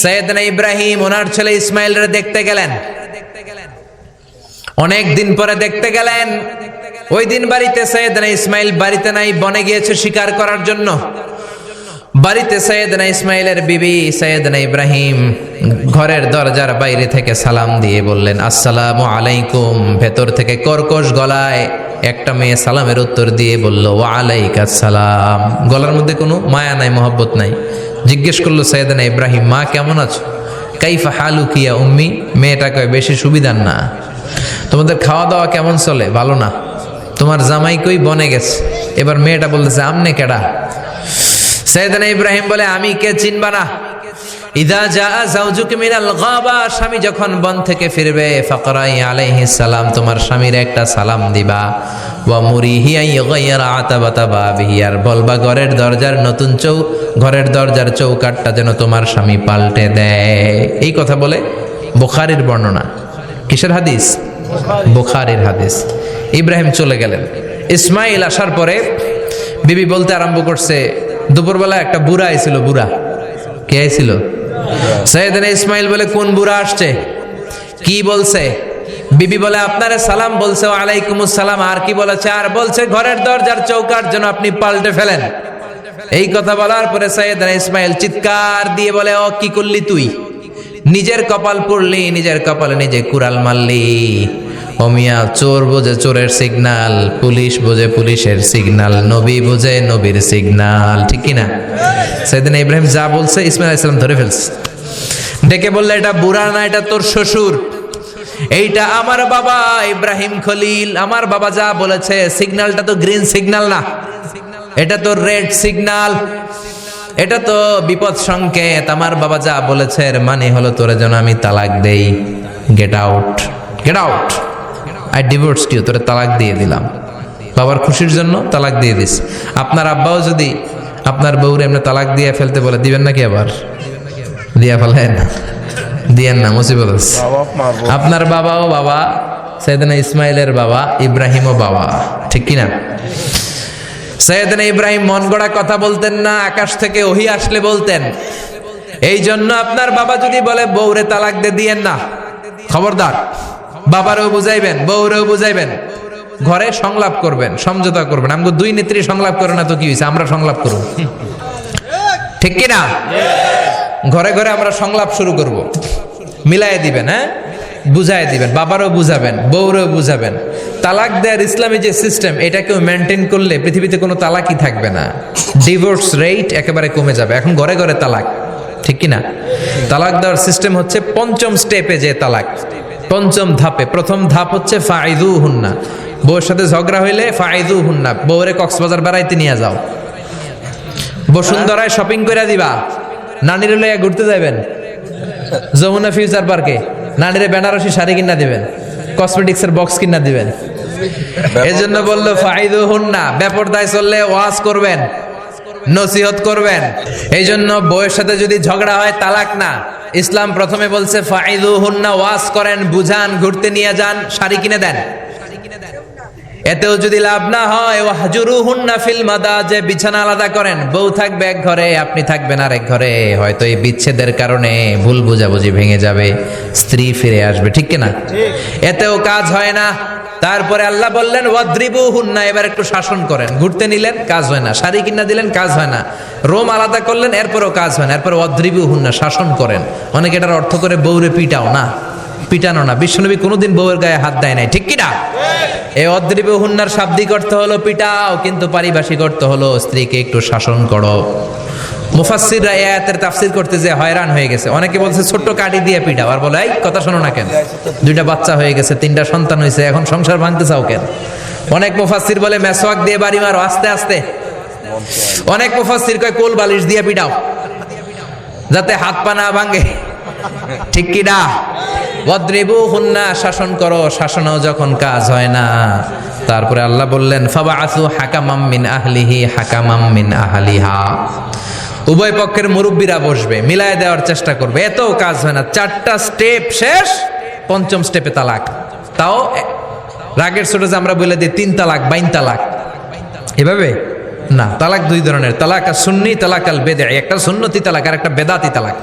সৈয়দনা ইব্রাহিম ওনার ছেলে ইসমাইলের দেখতে গেলেন। অনেক দিন পরে দেখতে গেলেন। ওই দিন বাড়িতে সৈয়দনা ইসমাইল বাড়িতে নাই, বনে গিয়েছে শিকার করার জন্য। বাড়িতে সৈয়দনা ইসমাইলের বিবি সৈয়দনা ইব্রাহিম ঘরের দরজার বাইরে থেকে সালাম দিয়ে বললেন, আসসালামু আলাইকুম। ভেতর থেকে কর্কশ গলায় একটা মেয়ে সালামের উত্তর দিয়ে বলল, ওয়া আলাইকাস সালাম। গলার মধ্যে কোনো মায়া নাই, মহব্বত নাই। জিজ্ঞেস করলো সৈয়দনা ইব্রাহিম, মা কেমন আছো? কাইফা হালুকি ইয়া উম্মি। মেয়েটা কয়, বেশি সুবিধার না। তোমাদের খাওয়া দাওয়া কেমন চলে? ভালো না। তোমার জামাই কই? বনে গেছে। এবার মেয়েটা বলতেছে, আমনে কেডা? সৈয়দনা ইব্রাহিম বলে, আমি কে চিনবা না? ইদা জা যাওজুকা মিনাল গাবা, স্বামী যখন বন থেকে ফিরবে, ফাকরাই আলাইহিস সালাম, তোমার স্বামীর একটা সালাম দিবা। ওয়া মুরিহি আইগাইরা আতাবাতা বাবিহি, আর বলবা ঘরের দরজার চৌকাটটা যেন তোমার স্বামী পাল্টে দেয়। এই কথা বলে বুখারীর বর্ণনা। কিসের হাদিস? বুখারীর হাদিস। ইব্রাহিম চলে গেলেন। ইসমাইল আসার পরে বিবি বলতে আরম্ভ করছে, দুপুরবেলা একটা বুড়া আইছিল। বুড়া কে আইছিল? সৈয়দনা ইসমাইল বলে, কোন বুড়া আসছে? কি বলছে? বিবি বলে, আপনারে সালাম বলছে। ওয়া আলাইকুমুস সালাম। আর কি বলেছে? আর বলছে ঘরের দরজার চৌকাট যেন আপনি পাল্টে ফেলেন। এই কথা বলার পরে সৈয়দনা ইসমাইল চিৎকার দিয়ে বলে, ও কি করলি তুই? নিজের কপাল পুড়লি, নিজের কপালে নিজে কুড়াল মারলি। ও মিয়া, চোর বোঝে চোরের সিগনাল, পুলিশ বোঝে পুলিশের সিগনাল, নবী বোঝে নবীর সিগনাল। ঠিক কিনা? সৈয়দনা ইব্রাহিম যা বলছে ইসমাইল আলাইহিস সালাম ধরে ফেলছে। ডেকে বললে, এটা বুড়া না, এটা তোর শ্বশুর। এইটা আমার বাবা ইব্রাহিম খলিল। আমার বাবা যা বলেছে, সিগন্যালটা তো গ্রিন সিগন্যাল না, এটা তো রেড সিগন্যাল। এটা তো বিপদ সংকেত। আমার বাবা যা বলেছে এর মানে হলো তোরে যেন আমি তালাক দেই। Get out, get out, I divorced you. তোরে তালাক দিয়ে দিলাম। বাবার খুশির জন্য তালাক দিয়ে দিস। আপনার আব্বাও যদি আপনার বউরে এমনি তালাক দিয়ে ফেলতে বলে, দিবেন নাকি? আবার দিয়া ফেলেন, দিয়েন না, মুসিবত আছে। আপনার বাবাও বাবা, সৈয়দনা ইসমাইলের বাবা, ইব্রাহিমও বাবা। ঠিক কিনা? সৈয়দনা ইব্রাহিম মন গড়া কথা বলতেন না, আকাশ থেকে ওহী আসলে বলতেন। এই জন্য আপনার বাবা যদি বলে বউরে তালাক দিয়েন না, খবরদার। বাবারেও বুঝাইবেন, বউরেও বুঝাইবেন। ঘরে সংলাপ করবেন, সমঝোতা করবেন। আমগো দুই নেত্রী সংলাপ করে না তো কি হয়েছে? আমরা সংলাপ করব। ঠিক কিনা? ঘরে ঘরে আমরা সংলাপ শুরু করব। মিলাই দিবেন, হ্যাঁ, বুঝাই দিবেন। বাবারও বুঝাবেন, বউরেও বুঝাবেন। তালাক দেওয়ার ইসলামী যে সিস্টেম, এটাকেও মেনটেন করলে পৃথিবীতে কোনো তালাকই থাকবে না। ডিভোর্স রেট একেবারে কমে যাবে। এখন ঘরে ঘরে তালাক। ঠিক কিনা? তালাক দেওয়ার সিস্টেম হচ্ছে পঞ্চম স্টেপে যে তালাক, পঞ্চম ধাপে। প্রথম ধাপ হচ্ছে ফাইদুহুন্না। বউয়ের সাথে ঝগড়া হইলে ফাইদুহুন্না, বউরে কক্সবাজার বেড়াইতে নিয়ে যাও, বসুন্ধরায় শপিং করে দিবা, নানিরে লইয়া ঘুরতে যাবেন যমুনা ফিউচার পার্কে, নানিরে বেনারসি শাড়ি কিনা দিবেন, কসমেটিক্সের বক্স কিনা দিবেন। এজন্য বললো ফাইদুহুন্না। বেপরদায় চললে ওয়াজ করবেন, নসিহত করবেন। এই জন্য বউয়ের সাথে যদি ঝগড়া হয় তালাক না। ইসলাম প্রথমে বলছে ফাইদুহুন্না, ওয়াজ করেন, বুঝান, ঘুরতে নিয়ে যান, শাড়ি কিনে দেন। এতেও যদি লাভ না হয়, ওয়াহজুরুহুন্না ফিল মাদাজি, বিছানা আলাদা করেন। বউ থাকবে এক ঘরে, আপনি থাকবেন আরেক ঘরে। হয়তো এই বিচ্ছেদের কারণে ভুল বুঝাবুঝি ভেঙে যাবে, স্ত্রী ফিরে আসবে। ঠিক কিনা? এতেও কাজ হয় না। তারপরে আল্লাহ বললেন ওয়াদ্রিবুহুন্না, এবার একটু শাসন করেন। ঘুরতে নিলেন, কাজ হয় না। শাড়ি কিনা দিলেন, কাজ হয় না। রোম আলাদা করলেন, এরপরও কাজ হয় না। এরপর ওয়াদ্রিবুহুন্না, শাসন করেন। অনেকে এটার অর্থ করে বউরে পিটাও না, পিটানো না। বিশ্বনবী কোনোদিন বউয়ের গায়ে হাত দেয় নাই। ঠিক কিনা? এই অদ্রিবুহুন্নার শাব্দিক অর্থ হলো পিটাও, কিন্তু পারিভাষিক অর্থ হলো স্ত্রীকে একটু শাসন করো। মুফাসসিররা এই আয়াতের তাফসীর করতে যে হয়রান হয়ে গেছে। অনেকে বলছে ছোট্ট কাঠি দিয়ে পিটাও, আর বলে এই কথা শোনো না কেন? দুইটা বাচ্চা হয়ে গেছে, 3টা সন্তান হয়েছে, এখন সংসার ভাঙতে চাও কেন? অনেক মুফাসসির বলে মেসওয়াক দিয়ে বাড়ি মারো আস্তে আস্তে। অনেক মুফাসসির কয় কোল বালিশ দিয়ে পিটাও, যাতে হাত পা না ভাঙে। ঠিক কিনা? ওয়াদ্রিবুহুন্না, শাসন করো। শাসনও যখন কাজ হয় না, তারপরে আল্লাহ বললেন ফাবাআসু হাকামাম মিন আহলিহি হাকামাম মিন আহলিহা। উভয় পক্ষের মুরব্বীরা বসবে, মিলায় দেওয়ার চেষ্টা করবে। এতও কাজ হয় না। 4টা স্টেপ শেষ, পঞ্চম স্টেপে তালাক। তাও রাগের ছোট যে আমরা বলে দিই 3 তালাক, 22 তালাক, এভাবে না। তালাক দুই ধরনের, তালাক আর সুন্নি, তালাক আল বেদঈ। একটা সুন্নতি তালাক আর একটা বেদাতি তালাক।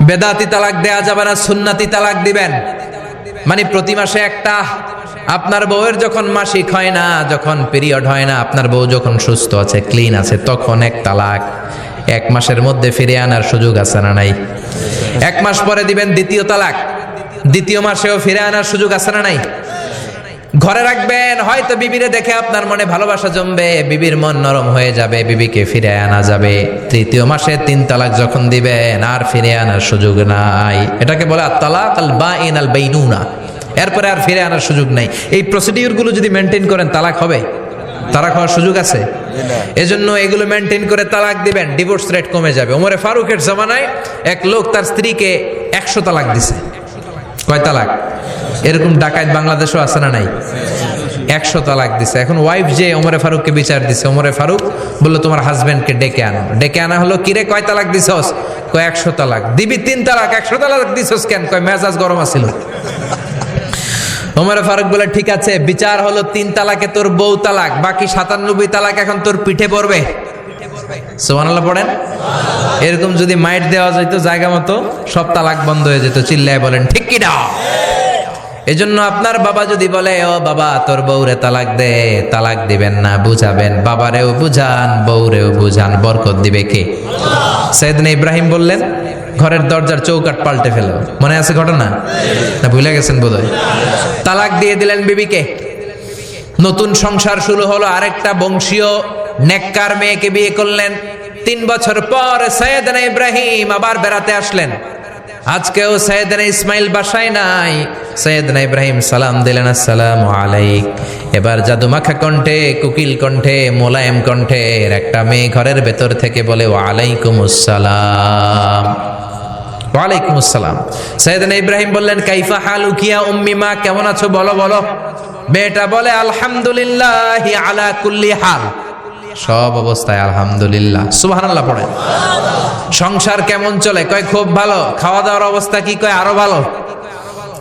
বেদাতি তালাক দেয়া যাবে না, সুন্নাতি তালাক দিবেন। মানে প্রতি মাসে একটা। আপনার বউয়ের যখন মাসিক হয় না, যখন পিরিয়ড হয় না, আপনার বউ যখন সুস্থ আছে, ক্লিন আছে, তখন এক তালাক। 1 মাসের মধ্যে ফিরে আনার সুযোগ আছে না নাই? 1 মাস পরে দিবেন দ্বিতীয় তালাক, দ্বিতীয় মাসেও ফিরে আনার সুযোগ আছে না নাই? ঘরে রাখবেন, হয়তো বিবিরে দেখে আপনার মনে ভালোবাসা জমবে, বিবির মন নরম হয়ে যাবে, বিবিকে ফিরে আনা যাবে। তৃতীয় মাসে 3 তালাক যখন দিবেন, আর ফিরে আনার সুযোগ নাই। এটাকে বলে আত-তালাক আল বাইন আল বাইনুনা। এরপরে আর ফিরে আনার সুযোগ নাই। এই প্রসিডিউরগুলো যদি মেনটেন করেন, তালাক হবে? তালাক হওয়ার সুযোগ আছে? এজন্য এগুলো মেনটেন করে তালাক দিবেন, ডিভোর্স রেট কমে যাবে। ওমরে ফারুকের জামানায় এক লোক তার স্ত্রীকে 100 তালাক দিছে। কয় তালাক? এরকম ডাকাত বাংলাদেশও আছে না নাই? 100 তালাক দিছে। এখন ওয়াইফ যে ওমরে ফারুককে বিচার দিছে, ওমরে ফারুক বললো তোমার হাজবেন্ডকে ডেকে আনো। ডেকে আনা হলো, কিরে কয় তালাক দিছস? কয় 100 তালাক। দিবি 3 তালাক, 100 তালাক দিছস কেন? কয় মেজাজ গরম আছিল। ওমরে ফারুক বলে ঠিক আছে, বিচার হলো 3 তালাকে তোর বউ তালাক, বাকি 97 তালাক এখন তোর পিঠে পড়বে। সুবহানাল্লাহ পড়েন। এরকম যদি মাইট দেওয়া যেত জায়গা মতো, সব তালাক বন্ধ হয়ে যেত। চিল্লায় বলেন ঠিক কি না? এজন্য আপনার বাবা যদি বলে ও বাবা তোর বউরে তালাক দে, তালাক দিবেন না, বুঝাবেন। বাবারেও বুঝান, বউরেও বুঝান, বরকত দিবে কে? সাইয়েদনা ইব্রাহিম বললেন ঘরের দরজার চৌকাঠ পাল্টে ফেলো। মনে আছে ঘটনা? না ভুলে গেছেন বোধহয়? তালাক দিয়ে দিলেন বিবিকে। নতুন সংসার শুরু হলো। আরেকটা বংশীয় নেককার মেয়েকে বিয়ে করলেন। 3 বছর পর সাইয়েদনা ইব্রাহিম আবার বেড়াতে আসলেন। আজকেও সাইয়েদনা ইসমাইল বাসায় নাই। সাইয়েদনা ইব্রাহিম সালাম দিলেন, আসসালামু আলাইক। এবার জাদুমাখা কণ্ঠে, কুকিল কণ্ঠে, মোলায়েম কণ্ঠে একটা মেয়ে ঘরের ভেতর থেকে বলে ওয়ালাইকুমুস সালাম। ওয়ালাইকুমুস সালাম। সাইয়েদনা ইব্রাহিম বললেন কাইফা হালুকি ইয়া উম্মি, মা কেমন আছো বলো বলো। মেয়েটা বলে আলহামদুলিল্লাহি আলা কুল্লি হাল, সব অবস্থায় আলহামদুলিল্লাহ। সুবহানাল্লাহ পড়েন। সংসার কেমন চলে? কয় খুব ভালো। খাওয়া দাওয়ার অবস্থা কি? কয় আরো ভালো।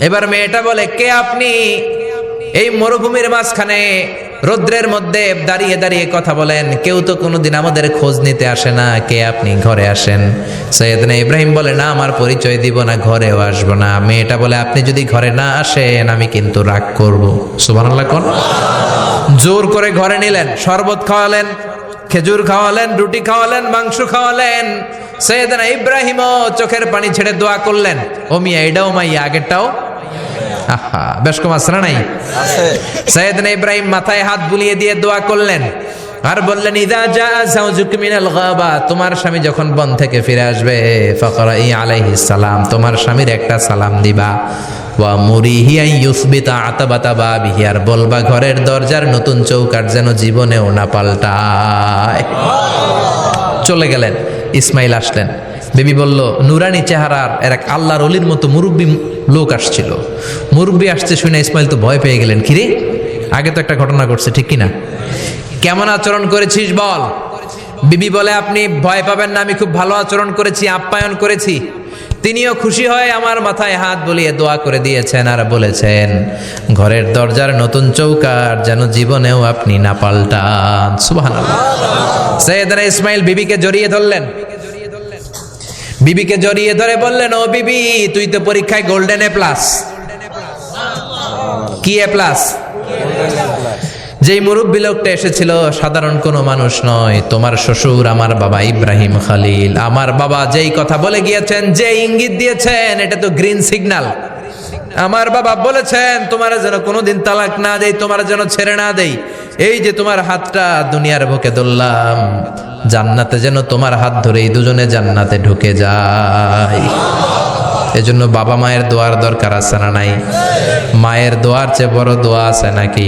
এবার মেয়েটা বলে কে আপনি? এই মরুভূমির মাঝখানে রৌদ্রের মধ্যে দাঁড়িয়ে দাঁড়িয়ে কথা বলেন, কেউ তো কোনোদিন আমাদের খোঁজ নিতে আসে না, কে আপনি? ঘরে আসেন। সাইয়েদনা ইব্রাহিম বলে না, আমার পরিচয় দিব না, ঘরেও আসবো না। মেয়েটা বলে আপনি যদি ঘরে না আসেন আমি কিন্তু রাগ করব। সুবহানাল্লাহ কোন। জোর করে ঘরে নিলেন, শরবত খাওয়ালেন, খেজুর খাওয়ালেন, রুটি খাওয়ালেন, মাংস খাওয়ালেন। সাইয়েদনা ইব্রাহিমও চোখের পানি ছেড়ে দোয়া করলেন, ও মিয়া এটাও মাইয়া আগেরটাও। আহা, বেশ কম আছে না নাই? সাইয়েদনা ইব্রাহিম মাথায় হাত বুলিয়ে দিয়ে দোয়া করলেন আর বললেন ইযা জা যাওজুকা মিনাল গাবা, তোমার স্বামী যখন বন থেকে ফিরে আসবে, ফাকরাই আলাইহিস সালাম, তোমার স্বামীর একটা সালাম দিবা। ওয়া মুরিহি আন ইউসবিতা আতাবাতা বাবিহি, আর বলবা ঘরের দরজার নতুন চৌকাঠ যেন জীবনেও না পাল্টায়। চলে গেলেন। ইসমাইল আসলেন। বিবি বলল নুরানি চেহারার এক আল্লাহর ওলির মতো মুরব্বী লোক আসছিল। মুরব্বী আসছে শুনে ইসমাইল তো ভয় পেয়ে গেলেন। কিরে, আগে তো একটা ঘটনা ঘটছে, ঠিক কিনা? কেমন আচরণ করেছিস বল। বিবি বলে আপনি ভয় পাবেন না, আমি খুব ভালো আচরণ করেছি, আপ্যায়ন করেছি। তিনিও খুশি হয়ে আমার মাথায় হাত বুলিয়ে দোয়া করে দিয়েছেন আর বলেছেন ঘরের দরজার নতুন চৌকাঠ যেন জীবনেও আপনি না পাল্টান। সুবহানাল্লাহ। সাইয়েদনা ইসমাইল বিবিকে জড়িয়ে ধরলেন। বিবিকে জড়িয়ে ধরে বললেন ও বিবি, তুই তো পরীক্ষায় গোল্ডেন এ প্লাস। কি এ প্লাস? যেই মুরব্বী লোকটা এসেছিল সাধারণ কোনো মানুষ নয়, তোমার শ্বশুর আমার বাবা ইব্রাহিম খলিল। আমার বাবা যেই কথা বলে গিয়েছেন, যে ইঙ্গিত দিয়েছেন, এটা তো গ্রিন সিগন্যাল। আমার বাবা বলেছেন তোমার যেন কোনোদিন তালাক না দেই, তোমার যেন ছেড়ে না দেই। এই যে তোমার হাতটা দুনিয়ার বুকে ধরলাম, জান্নাতে যেন তোমার হাত ধরেই দুজনে জান্নাতে ঢুকে যায়। এজন্য বাবা মায়ের দোয়ার দরকার আছে না নাই? মায়ের দোয়ার চেয়ে বড় দোয়া আছে নাকি?